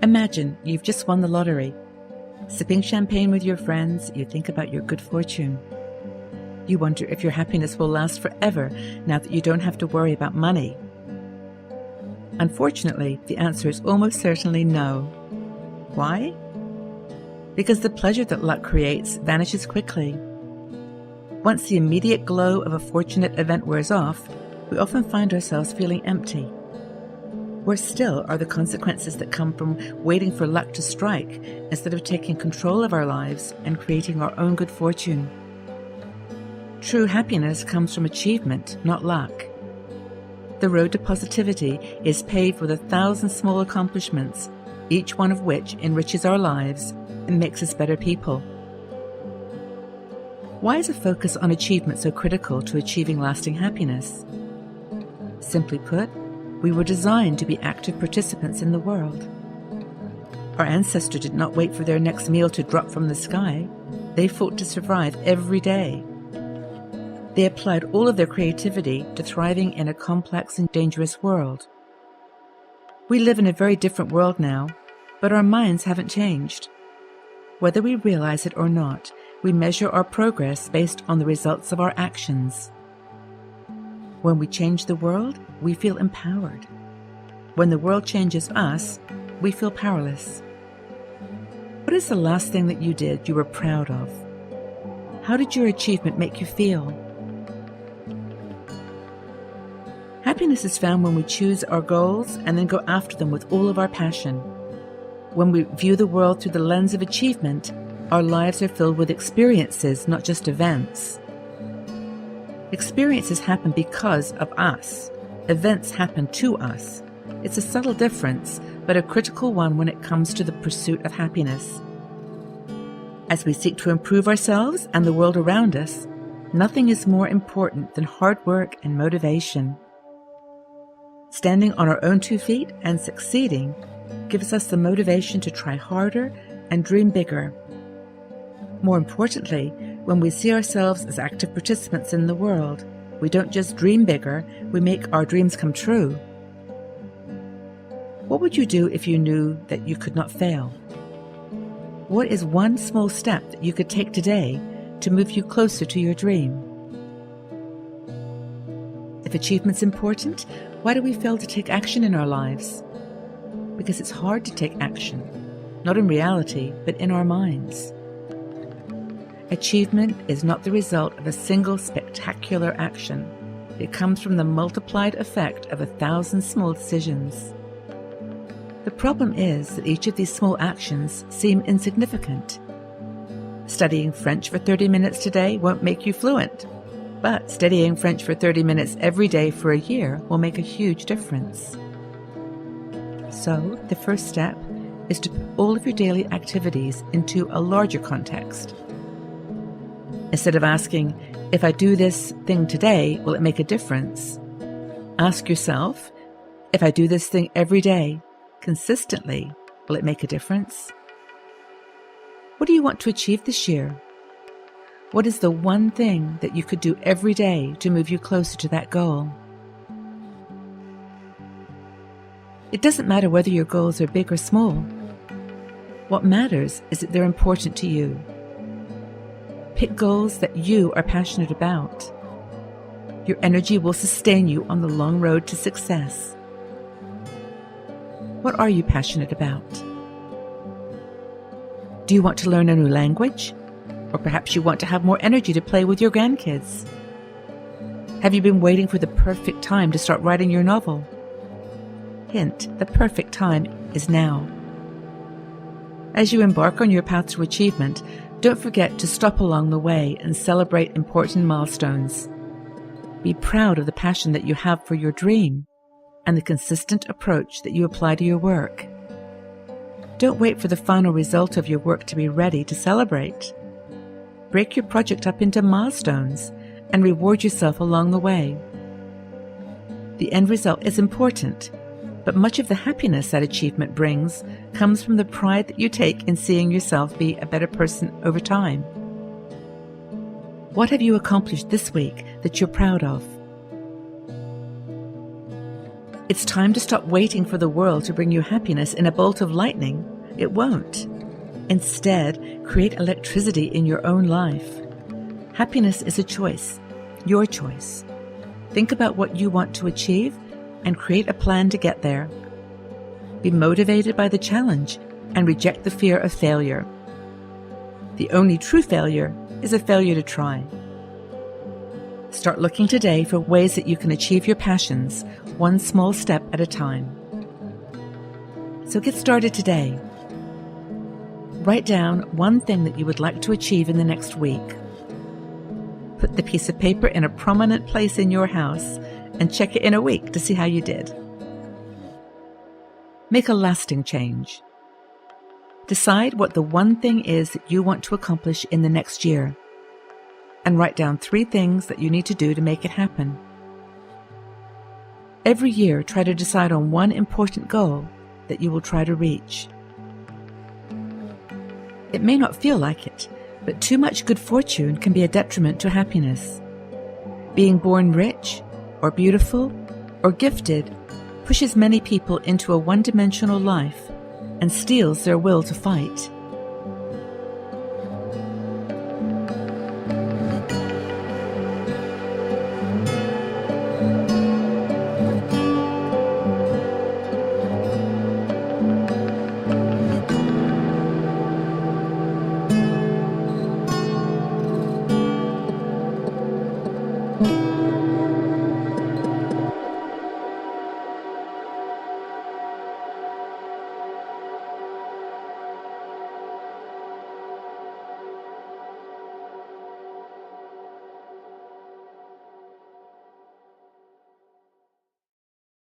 Imagine you've just won the lottery. Sipping champagne with your friends, you think about your good fortune. You wonder if your happiness will last forever now that you don't have to worry about money. Unfortunately, the answer is almost certainly no. Why? Because the pleasure that luck creates vanishes quickly. Once the immediate glow of a fortunate event wears off, we often find ourselves feeling empty. Worse still are the consequences that come from waiting for luck to strike instead of taking control of our lives and creating our own good fortune. True happiness comes from achievement, not luck. The road to positivity is paved with 1,000 small accomplishments, each one of which enriches our lives and makes us better people. Why is a focus on achievement so critical to achieving lasting happiness? Simply put, we were designed to be active participants in the world. Our ancestors did not wait for their next meal to drop from the sky. They fought to survive every day. They applied all of their creativity to thriving in a complex and dangerous world. We live in a very different world now, but our minds haven't changed. Whether we realize it or not, we measure our progress based on the results of our actions. When we change the world, we feel empowered. When the world changes us, we feel powerless. What is the last thing that you did you were proud of? How did your achievement make you feel? Happiness is found when we choose our goals and then go after them with all of our passion. When we view the world through the lens of achievement, our lives are filled with experiences, not just events. Experiences happen because of us. Events happen to us. It's a subtle difference, but a critical one when it comes to the pursuit of happiness. As we seek to improve ourselves and the world around us, nothing is more important than hard work and motivation. Standing on our own 2 feet and succeeding gives us the motivation to try harder and dream bigger. More importantly, when we see ourselves as active participants in the world, we don't just dream bigger, we make our dreams come true. What would you do if you knew that you could not fail? What is one small step that you could take today to move you closer to your dream? If achievement's important, why do we fail to take action in our lives? Because it's hard to take action, not in reality, but in our minds. Achievement is not the result of a single spectacular action. It comes from the multiplied effect of 1,000 small decisions. The problem is that each of these small actions seem insignificant. Studying French for 30 minutes today won't make you fluent, but studying French for 30 minutes every day for a year will make a huge difference. So, the first step is to put all of your daily activities into a larger context. Instead of asking, if I do this thing today, will it make a difference? Ask yourself, if I do this thing every day, consistently, will it make a difference? What do you want to achieve this year? What is the one thing that you could do every day to move you closer to that goal? It doesn't matter whether your goals are big or small. What matters is that they're important to you. Pick goals that you are passionate about. Your energy will sustain you on the long road to success. What are you passionate about? Do you want to learn a new language? Or perhaps you want to have more energy to play with your grandkids? Have you been waiting for the perfect time to start writing your novel? Hint, the perfect time is now. As you embark on your path to achievement, don't forget to stop along the way and celebrate important milestones. Be proud of the passion that you have for your dream and the consistent approach that you apply to your work. Don't wait for the final result of your work to be ready to celebrate. Break your project up into milestones and reward yourself along the way. The end result is important, but much of the happiness that achievement brings comes from the pride that you take in seeing yourself be a better person over time. What have you accomplished this week that you're proud of? It's time to stop waiting for the world to bring you happiness in a bolt of lightning. It won't. Instead, create electricity in your own life. Happiness is a choice, your choice. Think about what you want to achieve and create a plan to get there. Be motivated by the challenge and reject the fear of failure. The only true failure is a failure to try. Start looking today for ways that you can achieve your passions, one small step at a time. So get started today. Write down one thing that you would like to achieve in the next week. Put the piece of paper in a prominent place in your house and check it in a week to see how you did. Make a lasting change. Decide what the one thing is that you want to accomplish in the next year, and write down 3 things that you need to do to make it happen. Every year, try to decide on one important goal that you will try to reach. It may not feel like it, but too much good fortune can be a detriment to happiness. Being born rich, or beautiful, or gifted pushes many people into a one-dimensional life and steals their will to fight.